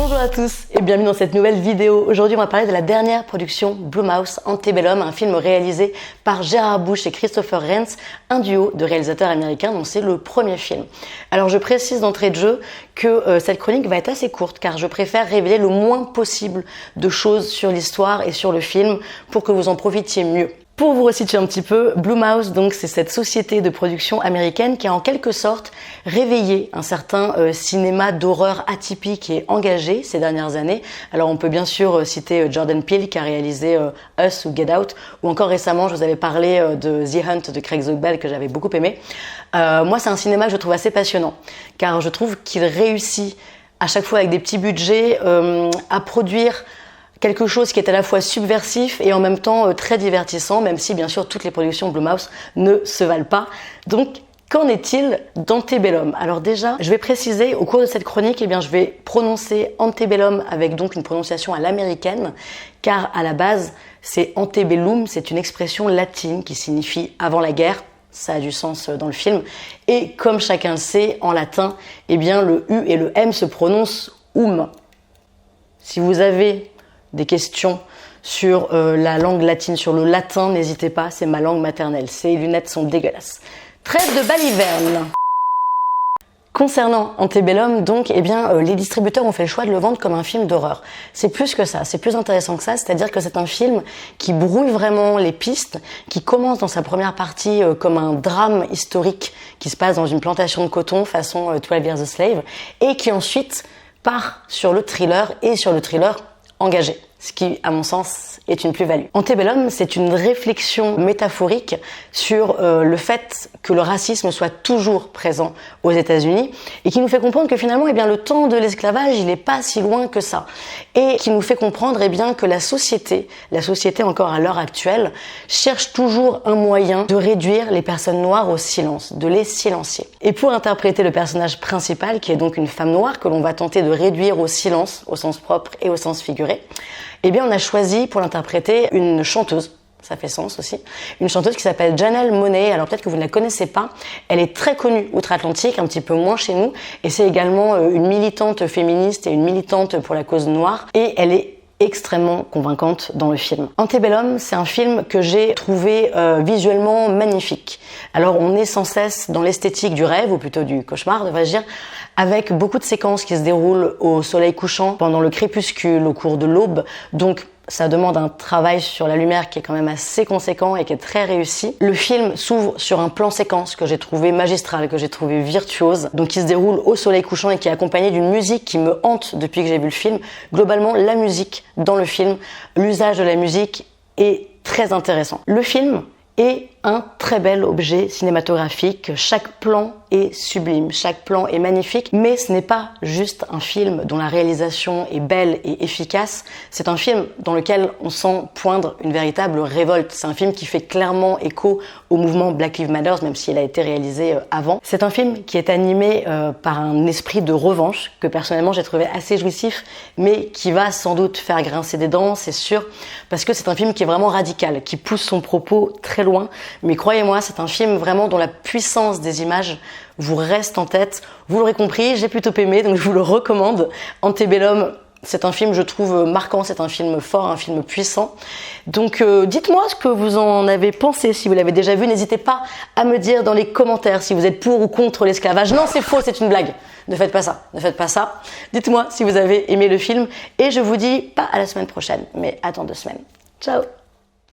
Bonjour à tous et bienvenue dans cette nouvelle vidéo. Aujourd'hui on va parler de la dernière production Blumhouse, Antebellum, un film réalisé par Gérard Bush et Christopher Rains, un duo de réalisateurs américains dont c'est le premier film. Alors je précise d'entrée de jeu que cette chronique va être assez courte car je préfère révéler le moins possible de choses sur l'histoire et sur le film pour que vous en profitiez mieux. Pour vous resituer un petit peu, Blumhouse, donc, c'est cette société de production américaine qui a en quelque sorte réveillé un certain cinéma d'horreur atypique et engagé ces dernières années. Alors on peut bien sûr citer Jordan Peele qui a réalisé Us ou Get Out, ou encore récemment je vous avais parlé de The Hunt de Craig Zobel que j'avais beaucoup aimé. Moi c'est un cinéma que je trouve assez passionnant car je trouve qu'il réussit à chaque fois avec des petits budgets à produire quelque chose qui est à la fois subversif et en même temps très divertissant, même si bien sûr toutes les productions Blumhouse ne se valent pas. Donc qu'en est-il d'Antebellum? Alors déjà, je vais préciser, au cours de cette chronique, je vais prononcer Antebellum avec donc une prononciation à l'américaine, car à la base, c'est Antebellum, c'est une expression latine qui signifie avant la guerre. Ça a du sens dans le film. Et comme chacun le sait, en latin, le U et le M se prononcent Si vous avez des questions sur la langue latine, sur le latin, n'hésitez pas, c'est ma langue maternelle. Ces lunettes sont dégueulasses. Trêve de baliverne. Concernant Antebellum, donc, les distributeurs ont fait le choix de le vendre comme un film d'horreur. C'est plus que ça, c'est plus intéressant que ça, c'est-à-dire que c'est un film qui brouille vraiment les pistes, qui commence dans sa première partie comme un drame historique qui se passe dans une plantation de coton façon 12 Years a Slave, et qui ensuite part sur le thriller, et sur le thriller engagé, ce qui, à mon sens, est une plus-value. Antebellum, c'est une réflexion métaphorique sur le fait que le racisme soit toujours présent aux États-Unis et qui nous fait comprendre que finalement, le temps de l'esclavage, il n'est pas si loin que ça. Et qui nous fait comprendre que la société encore à l'heure actuelle, cherche toujours un moyen de réduire les personnes noires au silence, de les silencier. Et pour interpréter le personnage principal, qui est donc une femme noire que l'on va tenter de réduire au silence, au sens propre et au sens figuré, on a choisi pour l'interpréter une chanteuse, ça fait sens aussi, une chanteuse qui s'appelle Janelle Monáe. Alors peut-être que vous ne la connaissez pas, elle est très connue outre-Atlantique, un petit peu moins chez nous, et c'est également une militante féministe et une militante pour la cause noire, et elle est extrêmement convaincante dans le film. Antebellum, c'est un film que j'ai trouvé visuellement magnifique. Alors on est sans cesse dans l'esthétique du rêve, ou plutôt du cauchemar, devrais-je dire, avec beaucoup de séquences qui se déroulent au soleil couchant, pendant le crépuscule, au cours de l'aube. Donc ça demande un travail sur la lumière qui est quand même assez conséquent et qui est très réussi. Le film s'ouvre sur un plan séquence que j'ai trouvé magistral, que j'ai trouvé virtuose, donc qui se déroule au soleil couchant et qui est accompagné d'une musique qui me hante depuis que j'ai vu le film. Globalement, la musique dans le film, l'usage de la musique est très intéressant. Le film est un très bel objet cinématographique. Chaque plan est sublime, chaque plan est magnifique, mais ce n'est pas juste un film dont la réalisation est belle et efficace, c'est un film dans lequel on sent poindre une véritable révolte. C'est un film qui fait clairement écho au mouvement Black Lives Matter, même s'il a été réalisé avant. C'est un film qui est animé par un esprit de revanche que personnellement j'ai trouvé assez jouissif, mais qui va sans doute faire grincer des dents, c'est sûr, parce que c'est un film qui est vraiment radical, qui pousse son propos très loin. Mais croyez-moi, c'est un film vraiment dont la puissance des images vous reste en tête. Vous l'aurez compris, j'ai plutôt aimé, donc je vous le recommande. Antebellum, c'est un film, je trouve, marquant, c'est un film fort, un film puissant. Donc dites-moi ce que vous en avez pensé, si vous l'avez déjà vu. N'hésitez pas à me dire dans les commentaires si vous êtes pour ou contre l'esclavage. Non, c'est faux, c'est une blague. Ne faites pas ça, ne faites pas ça. Dites-moi si vous avez aimé le film. Et je vous dis pas à la semaine prochaine, mais à dans 2 semaines. Ciao!